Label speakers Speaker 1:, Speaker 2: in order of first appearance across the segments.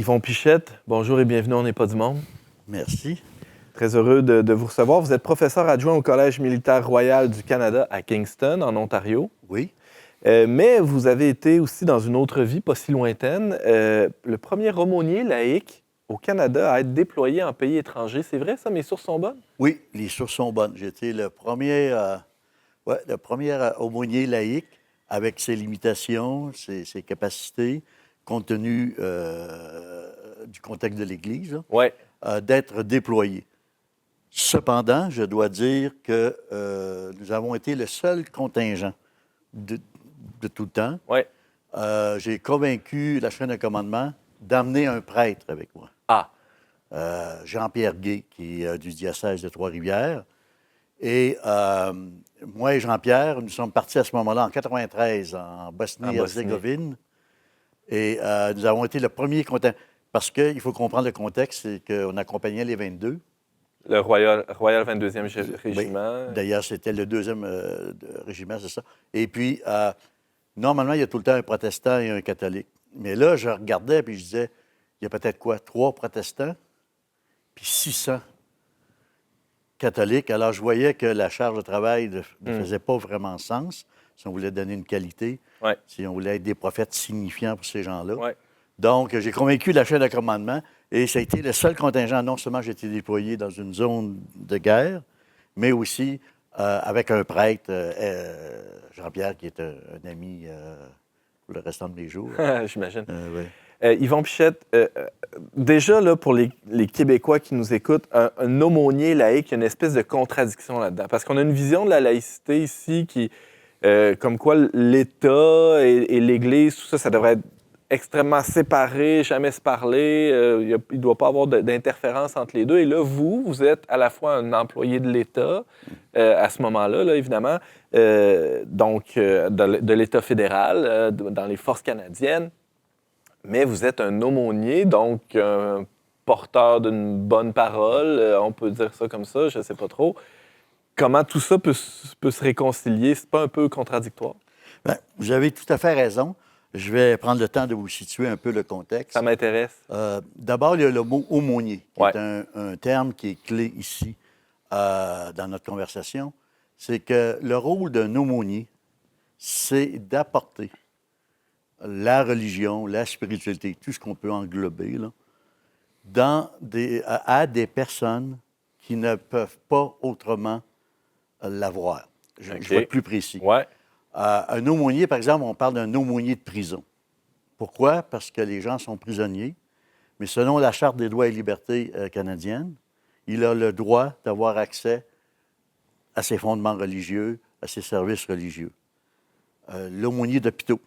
Speaker 1: Yvon Pichette, bonjour et bienvenue, On n'est pas du monde.
Speaker 2: Merci.
Speaker 1: Très heureux de vous recevoir. Vous êtes professeur adjoint au Collège militaire royal du Canada à Kingston, en Ontario.
Speaker 2: Oui.
Speaker 1: Mais vous avez été aussi dans une autre vie, pas si lointaine, le premier aumônier laïque au Canada à être déployé en pays étranger. C'est vrai, ça? Mes sources sont bonnes?
Speaker 2: Oui, les sources sont bonnes. J'étais le premier aumônier laïque avec ses limitations, ses capacités, compte tenu du contexte de l'Église,
Speaker 1: Oui.
Speaker 2: d'être déployé. Cependant, je dois dire que nous avons été le seul contingent de tout le temps.
Speaker 1: Oui.
Speaker 2: J'ai convaincu la chaîne de commandement d'amener un prêtre avec moi.
Speaker 1: Ah.
Speaker 2: Jean-Pierre Gay, qui est du diocèse de Trois-Rivières. Et moi et Jean-Pierre, nous sommes partis à ce moment-là, en 1993, en Bosnie-Herzégovine. Et nous avons été le premier contingent. Parce qu'il faut comprendre le contexte, c'est qu'on accompagnait les 22.
Speaker 1: Le Royal 22e Régiment.
Speaker 2: Oui. D'ailleurs, c'était le 2e régiment, c'est ça. Et puis, normalement, il y a tout le temps un protestant et un catholique. Mais là, je regardais et je disais, il y a peut-être quoi? 3 protestants, puis 600 catholiques. Alors, je voyais que la charge de travail ne faisait pas vraiment sens, si on voulait donner une qualité, si on voulait être des prophètes signifiants pour ces gens-là.
Speaker 1: Ouais.
Speaker 2: Donc, j'ai convaincu la chaîne de commandement et ça a été le seul contingent. Non seulement j'ai été déployé dans une zone de guerre, mais aussi avec un prêtre, Jean-Pierre, qui est un ami pour le restant de mes jours.
Speaker 1: J'imagine.
Speaker 2: Oui.
Speaker 1: Yvon Pichette, déjà, là, pour les Québécois qui nous écoutent, un aumônier laïque, il y a une espèce de contradiction là-dedans. Parce qu'on a une vision de la laïcité ici qui, comme quoi l'État et l'Église, tout ça, ça devrait être extrêmement séparé, jamais se parler. Il ne doit pas avoir d'interférence entre les deux. Et là, vous êtes à la fois un employé de l'État, à ce moment-là, là, évidemment, de l'État fédéral, dans les forces canadiennes. Mais vous êtes un aumônier, donc un porteur d'une bonne parole, on peut dire ça comme ça, je ne sais pas trop. Comment tout ça peut se réconcilier? C'est pas un peu contradictoire?
Speaker 2: Bien, vous avez tout à fait raison. Je vais prendre le temps de vous situer un peu le contexte.
Speaker 1: Ça m'intéresse.
Speaker 2: D'abord, il y a le mot aumônier, qui
Speaker 1: Ouais.
Speaker 2: est un terme qui est clé ici dans notre conversation. C'est que le rôle d'un aumônier, c'est d'apporter la religion, la spiritualité, tout ce qu'on peut englober, là, à des personnes qui ne peuvent pas autrement l'avoir. Je vais être plus précis.
Speaker 1: Ouais.
Speaker 2: Un aumônier, par exemple, on parle d'un aumônier de prison. Pourquoi? Parce que les gens sont prisonniers, mais selon la Charte des droits et libertés canadienne, il a le droit d'avoir accès à ses fondements religieux, à ses services religieux. L'aumônier d'hôpitaux.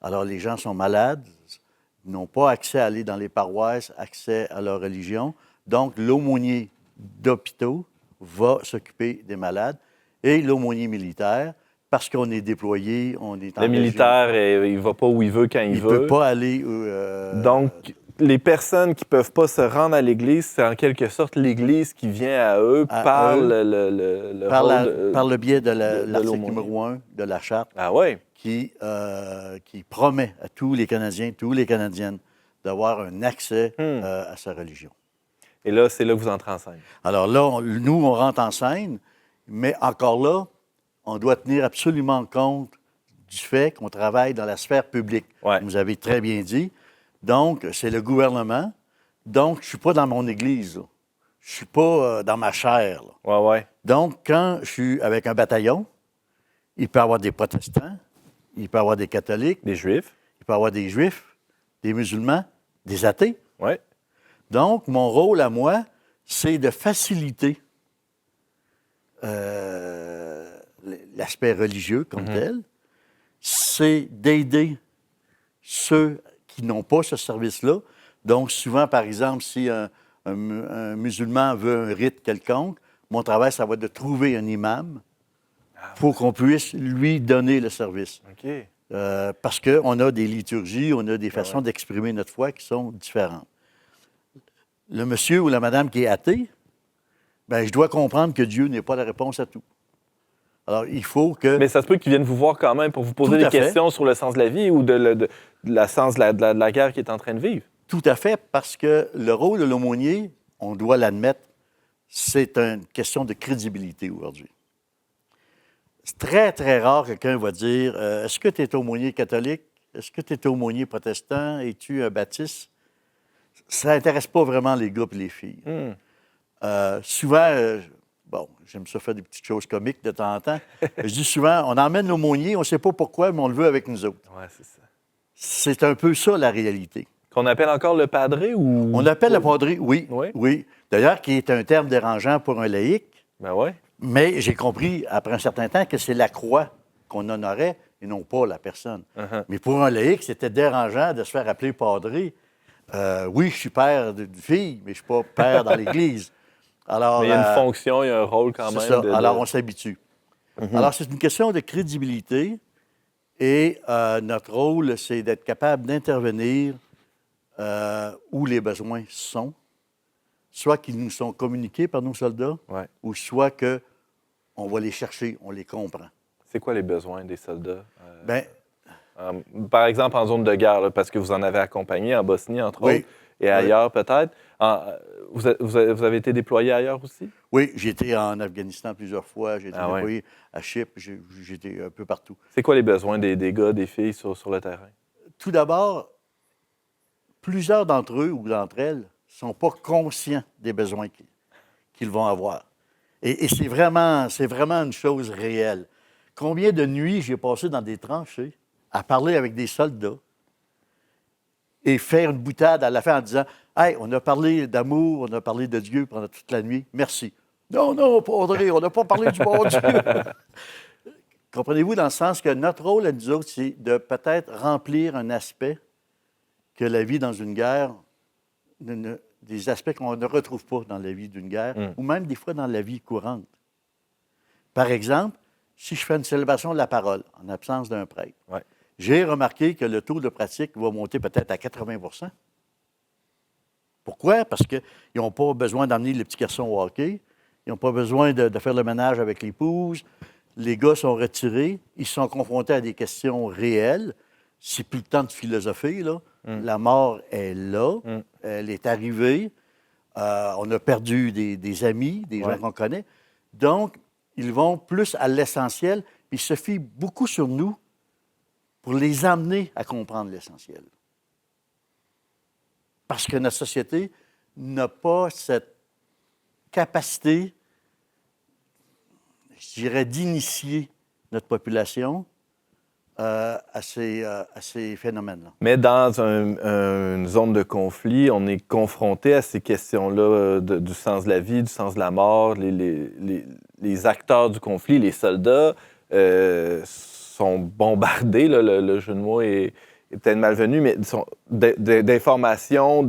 Speaker 2: Alors, les gens sont malades, n'ont pas accès à aller dans les paroisses, accès à leur religion. Donc, l'aumônier d'hôpitaux va s'occuper des malades. Et l'aumônier militaire, parce qu'on est déployé, on est engagé.
Speaker 1: Le militaire, il ne va pas où il veut quand il veut.
Speaker 2: Il ne peut pas aller...
Speaker 1: Donc, les personnes qui ne peuvent pas se rendre à l'Église, c'est en quelque sorte l'Église qui vient à eux par
Speaker 2: le biais de l'article
Speaker 1: l'aumônier.
Speaker 2: numéro 1 de la Charte.
Speaker 1: Ah oui?
Speaker 2: Qui promet à tous les Canadiens, toutes les Canadiennes, d'avoir un accès à sa religion.
Speaker 1: Et là, c'est là que vous entrez en scène. Alors
Speaker 2: là, nous, on rentre en scène, mais encore là, on doit tenir absolument compte du fait qu'on travaille dans la sphère publique.
Speaker 1: Ouais.
Speaker 2: Vous avez très bien dit. Donc, c'est le gouvernement. Donc, je ne suis pas dans mon église. Là. Je ne suis pas dans ma chaire. Là.
Speaker 1: Ouais.
Speaker 2: Donc, quand je suis avec un bataillon, il peut y avoir des protestants, il peut y avoir des catholiques.
Speaker 1: Des juifs.
Speaker 2: Il peut y avoir des juifs, des musulmans, des athées.
Speaker 1: Oui.
Speaker 2: Donc, mon rôle à moi, c'est de faciliter l'aspect religieux comme tel. C'est d'aider ceux qui n'ont pas ce service-là. Donc, souvent, par exemple, si un musulman veut un rite quelconque, mon travail, ça va être de trouver un imam pour qu'on puisse lui donner le service.
Speaker 1: OK.
Speaker 2: Parce qu'on a des liturgies, on a des façons d'exprimer notre foi qui sont différentes. Le monsieur ou la madame qui est athée, bien, je dois comprendre que Dieu n'est pas la réponse à tout. Alors, il faut que...
Speaker 1: Mais ça se peut qu'ils viennent vous voir quand même pour vous poser
Speaker 2: Tout
Speaker 1: des
Speaker 2: à fait.
Speaker 1: questions sur le sens de la vie ou de la sens de la guerre qu'il est en train de vivre.
Speaker 2: Tout à fait, parce que le rôle de l'aumônier, on doit l'admettre, c'est une question de crédibilité aujourd'hui. C'est très, très rare que quelqu'un va dire est-ce que tu es aumônier catholique? Est-ce que tu es aumônier protestant? Es-tu un baptiste? Ça n'intéresse pas vraiment les gars et les filles. Souvent, bon, j'aime ça faire des petites choses comiques de temps en temps. Je dis souvent on emmène l'aumônier, on ne sait pas pourquoi, mais on le veut avec nous autres.
Speaker 1: Oui, c'est ça.
Speaker 2: C'est un peu ça, la réalité.
Speaker 1: Qu'on appelle encore le padré ou...
Speaker 2: On appelle le padré, oui.
Speaker 1: Oui?
Speaker 2: Oui. D'ailleurs, qui est un terme dérangeant pour un laïc.
Speaker 1: Ben oui.
Speaker 2: Mais j'ai compris, après un certain temps, que c'est la croix qu'on honorait et non pas la personne. Mais pour un laïc, c'était dérangeant de se faire appeler padré. Oui, je suis père d'une fille, mais je ne suis pas père dans l'Église. Alors,
Speaker 1: mais il y a une fonction, il y a un rôle quand même.
Speaker 2: C'est ça. Alors, on s'habitue. Alors, c'est une question de crédibilité et notre rôle, c'est d'être capable d'intervenir où les besoins sont, soit qu'ils nous sont communiqués par nos soldats, ou soit qu'on va les chercher, on les comprend.
Speaker 1: C'est quoi les besoins des soldats?
Speaker 2: Par
Speaker 1: exemple, en zone de guerre, là, parce que vous en avez accompagné en Bosnie, entre autres, et ailleurs peut-être. Vous avez été déployé ailleurs aussi?
Speaker 2: Oui, j'ai été en Afghanistan plusieurs fois, j'ai été déployé à Chypre, j'ai été un peu partout.
Speaker 1: C'est quoi les besoins des gars, des filles sur le terrain?
Speaker 2: Tout d'abord, plusieurs d'entre eux ou d'entre elles ne sont pas conscients des besoins qu'ils vont avoir. Et c'est vraiment une chose réelle. Combien de nuits j'ai passé dans des tranchées à parler avec des soldats et faire une boutade à la fin en disant « Hey, on a parlé d'amour, on a parlé de Dieu pendant toute la nuit, merci. » Non, non, Padre, on n'a pas parlé du bon Dieu. Comprenez-vous, dans le sens que notre rôle à nous autres, c'est de peut-être remplir un aspect que la vie dans une guerre, des aspects qu'on ne retrouve pas dans la vie d'une guerre, ou même des fois dans la vie courante. Par exemple, si je fais une célébration de la parole, en absence d'un prêtre, j'ai remarqué que le taux de pratique va monter peut-être à 80 %. Pourquoi? Parce qu'ils n'ont pas besoin d'emmener les petits garçons au hockey, ils n'ont pas besoin de faire le ménage avec l'épouse, les gars sont retirés, ils sont confrontés à des questions réelles. C'est plus le temps de philosopher, là. La mort est là, elle est arrivée, on a perdu des amis, des gens qu'on connaît. Donc, ils vont plus à l'essentiel, puis ils se fient beaucoup sur nous pour les amener à comprendre l'essentiel. Parce que notre société n'a pas cette capacité, je dirais, d'initier notre population à ces phénomènes-là.
Speaker 1: Mais dans une zone de conflit, on est confronté à ces questions-là du sens de la vie, du sens de la mort. Les acteurs du conflit, les soldats, sont bombardés, là, le jeu de mots est peut-être malvenu, mais d'informations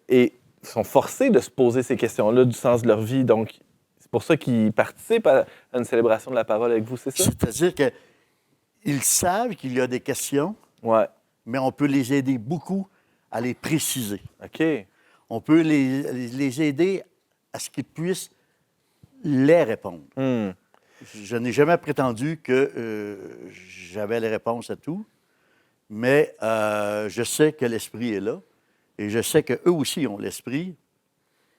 Speaker 1: et sont forcés de se poser ces questions-là du sens de leur vie. Donc, c'est pour ça qu'ils participent à une célébration de la parole avec vous, c'est ça?
Speaker 2: C'est-à-dire qu'ils savent qu'il y a des questions, mais on peut les aider beaucoup à les préciser.
Speaker 1: OK.
Speaker 2: On peut les aider à ce qu'ils puissent les répondre. Je n'ai jamais prétendu que j'avais les réponses à tout, mais je sais que l'Esprit est là, et je sais qu'eux aussi ont l'Esprit,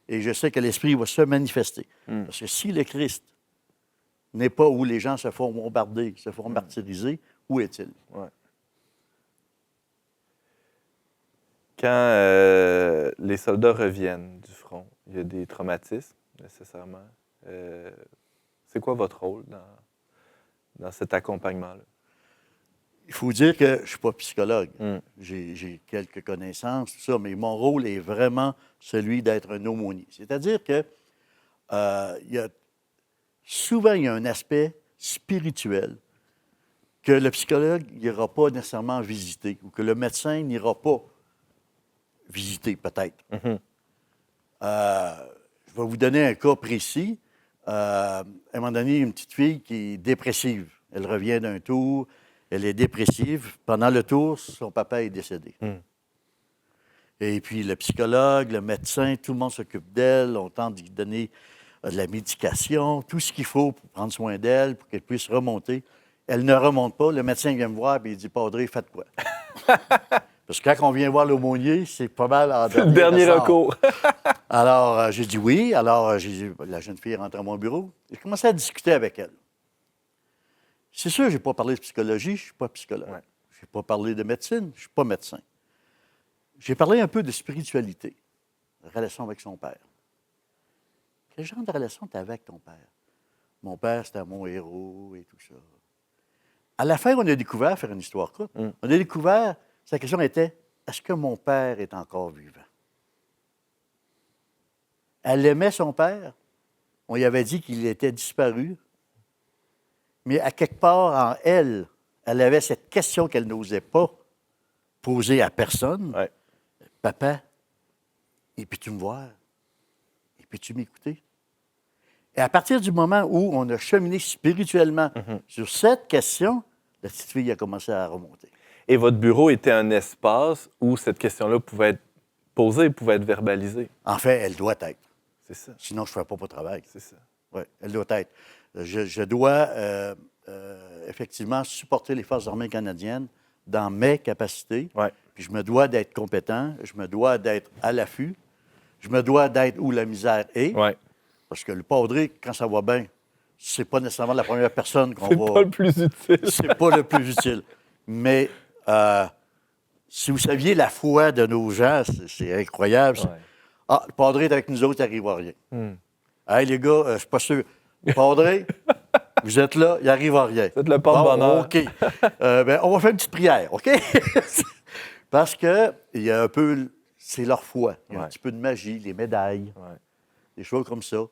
Speaker 2: et je sais que l'Esprit va se manifester. Parce que si le Christ n'est pas où les gens se font bombarder, se font martyriser, où est-il?
Speaker 1: Quand les soldats reviennent du front, il y a des traumatismes, nécessairement. C'est quoi votre rôle dans cet accompagnement-là?
Speaker 2: Il faut dire que je ne suis pas psychologue. J'ai quelques connaissances, tout ça, mais mon rôle est vraiment celui d'être un aumônier. C'est-à-dire que souvent, il y a un aspect spirituel que le psychologue n'ira pas nécessairement visiter ou que le médecin n'ira pas visiter, peut-être. Je vais vous donner un cas précis. À un moment donné, une petite fille qui est dépressive. Elle revient d'un tour, elle est dépressive. Pendant le tour, son papa est décédé. Et puis le psychologue, le médecin, tout le monde s'occupe d'elle. On tente d'y donner de la médication, tout ce qu'il faut pour prendre soin d'elle, pour qu'elle puisse remonter. Elle ne remonte pas. Le médecin vient me voir et il dit, Padre, faites quoi? Parce que quand on vient voir l'aumônier, c'est pas mal en
Speaker 1: C'est le dernier
Speaker 2: ressort.
Speaker 1: recours.
Speaker 2: Alors, j'ai dit oui. Alors, j'ai dit, la jeune fille rentre à mon bureau. J'ai commencé à discuter avec elle. C'est sûr, je n'ai pas parlé de psychologie, je ne suis pas psychologue.
Speaker 1: Ouais.
Speaker 2: Je n'ai pas parlé de médecine, je ne suis pas médecin. J'ai parlé un peu de spiritualité, de relation avec son père. Quel genre de relation tu avais avec ton père? Mon père, c'était mon héros et tout ça. À la fin, on a découvert, faire une histoire courte, on a découvert, sa question était, est-ce que mon père est encore vivant? Elle aimait son père. On lui avait dit qu'il était disparu. Mais à quelque part en elle, elle avait cette question qu'elle n'osait pas poser à personne.
Speaker 1: Ouais.
Speaker 2: Papa, et puis-tu me voir? Et puis-tu m'écouter? Et à partir du moment où on a cheminé spirituellement sur cette question, la petite fille a commencé à remonter.
Speaker 1: Et votre bureau était un espace où cette question-là pouvait être posée, pouvait être verbalisée.
Speaker 2: En fait, elle doit être.
Speaker 1: C'est ça.
Speaker 2: Sinon, je ne ferais pas mon travail.
Speaker 1: C'est ça.
Speaker 2: Oui, elle doit être. Je dois effectivement supporter les Forces armées canadiennes dans mes capacités.
Speaker 1: Ouais.
Speaker 2: Puis je me dois d'être compétent, je me dois d'être à l'affût, je me dois d'être où la misère est.
Speaker 1: Ouais.
Speaker 2: Parce que le Padre, quand ça va bien, c'est pas nécessairement la première personne qu'on
Speaker 1: C'est
Speaker 2: va.
Speaker 1: pas le plus utile.
Speaker 2: C'est pas le plus utile. Mais si vous saviez la foi de nos gens, c'est incroyable.
Speaker 1: Ouais.
Speaker 2: Ah, le Padre est avec nous autres, il n'arrive à rien.
Speaker 1: Hmm.
Speaker 2: Hey, les gars, je ne suis pas sûr. Padre, vous êtes là, il n'arrive à rien.
Speaker 1: Vous êtes le porte-bonheur.
Speaker 2: OK. Ben, on va faire une petite prière, OK? Parce que il y a un peu, c'est leur foi. Il y a un
Speaker 1: Ouais.
Speaker 2: petit peu de magie, les médailles,
Speaker 1: Ouais.
Speaker 2: des choses comme ça.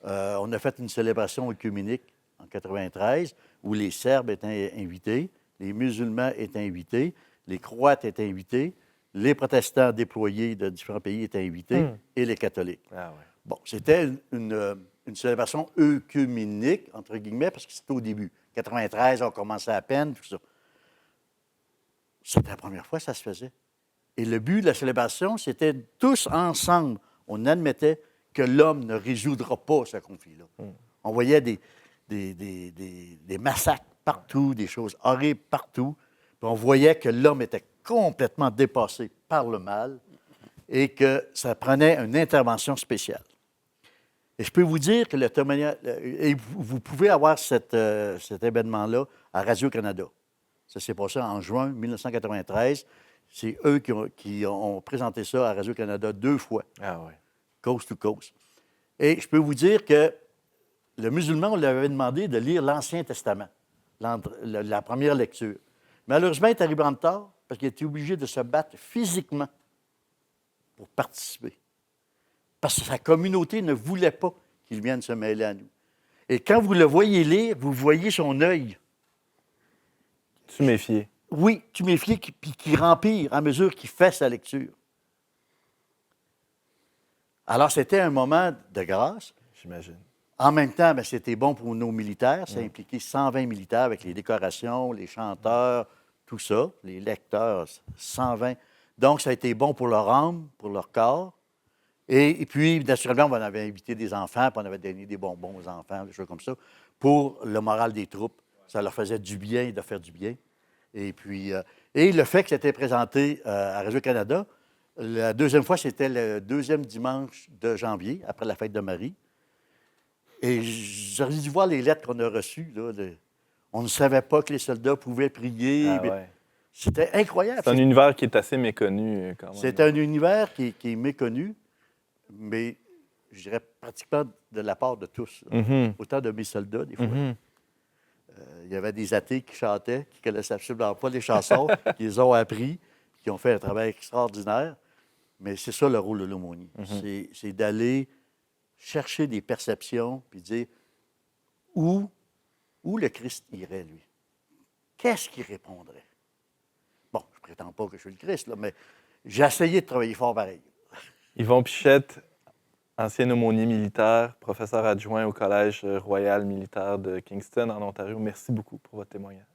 Speaker 2: On a fait une célébration œcuménique en 93 où les Serbes étaient invités, les musulmans étaient invités, les Croates étaient invités, les protestants déployés de différents pays étaient invités et les catholiques.
Speaker 1: Ah ouais.
Speaker 2: Bon, c'était une célébration œcuménique, entre guillemets, parce que c'était au début. 93, on commençait à peine, tout ça. C'était la première fois que ça se faisait. Et le but de la célébration, c'était tous ensemble. On admettait que l'homme ne résoudra pas ce conflit-là. On voyait des massacres partout, des choses horribles partout. Puis on voyait que l'homme était complètement dépassé par le mal et que ça prenait une intervention spéciale. Et je peux vous dire que le témoignage, et vous pouvez avoir cet événement-là à Radio-Canada. Ça s'est passé en juin 1993. C'est eux qui ont présenté ça à Radio-Canada 2 fois,
Speaker 1: Ah ouais.
Speaker 2: coast to coast. Et je peux vous dire que le musulman, on lui avait demandé de lire l'Ancien Testament, la première lecture. Malheureusement, il est arrivé en retard parce qu'il était obligé de se battre physiquement pour participer. Parce que sa communauté ne voulait pas qu'il vienne se mêler à nous. Et quand vous le voyez lire, vous voyez son œil.
Speaker 1: Tu méfiais.
Speaker 2: Oui, tu méfies, puis qui rempire à mesure qu'il fait sa lecture. Alors, c'était un moment de grâce.
Speaker 1: J'imagine.
Speaker 2: En même temps, bien, c'était bon pour nos militaires. Ça a impliqué 120 militaires avec les décorations, les chanteurs, tout ça, les lecteurs, 120. Donc, ça a été bon pour leur âme, pour leur corps. Et puis, naturellement, on avait invité des enfants, puis on avait donné des bonbons aux enfants, des choses comme ça, pour le moral des troupes. Ça leur faisait du bien de faire du bien. Et puis, et le fait que c'était présenté à Radio-Canada, la deuxième fois, c'était le deuxième dimanche de janvier, après la fête de Marie. Et j'aurais dû voir les lettres qu'on a reçues. Là, on ne savait pas que les soldats pouvaient prier.
Speaker 1: Ah
Speaker 2: mais
Speaker 1: ouais.
Speaker 2: c'était incroyable.
Speaker 1: C'est un univers qui est assez méconnu quand même.
Speaker 2: C'est un univers qui est méconnu, mais je dirais pratiquement de la part de tous. Là.
Speaker 1: Mhm.
Speaker 2: Autant de mes soldats, des fois.
Speaker 1: Mhm.
Speaker 2: Il y avait des athées qui chantaient, qui ne connaissaient absolument pas les chansons, qui les ont appris, qui ont fait un travail extraordinaire. Mais c'est ça le rôle de l'aumônier. C'est d'aller chercher des perceptions, puis dire où le Christ irait, lui. Qu'est-ce qu'il répondrait? Bon, je ne prétends pas que je suis le Christ, là, mais j'ai essayé de travailler fort pareil.
Speaker 1: Yvon Pichette, ancien aumônier militaire, professeur adjoint au Collège royal militaire de Kingston, en Ontario. Merci beaucoup pour votre témoignage.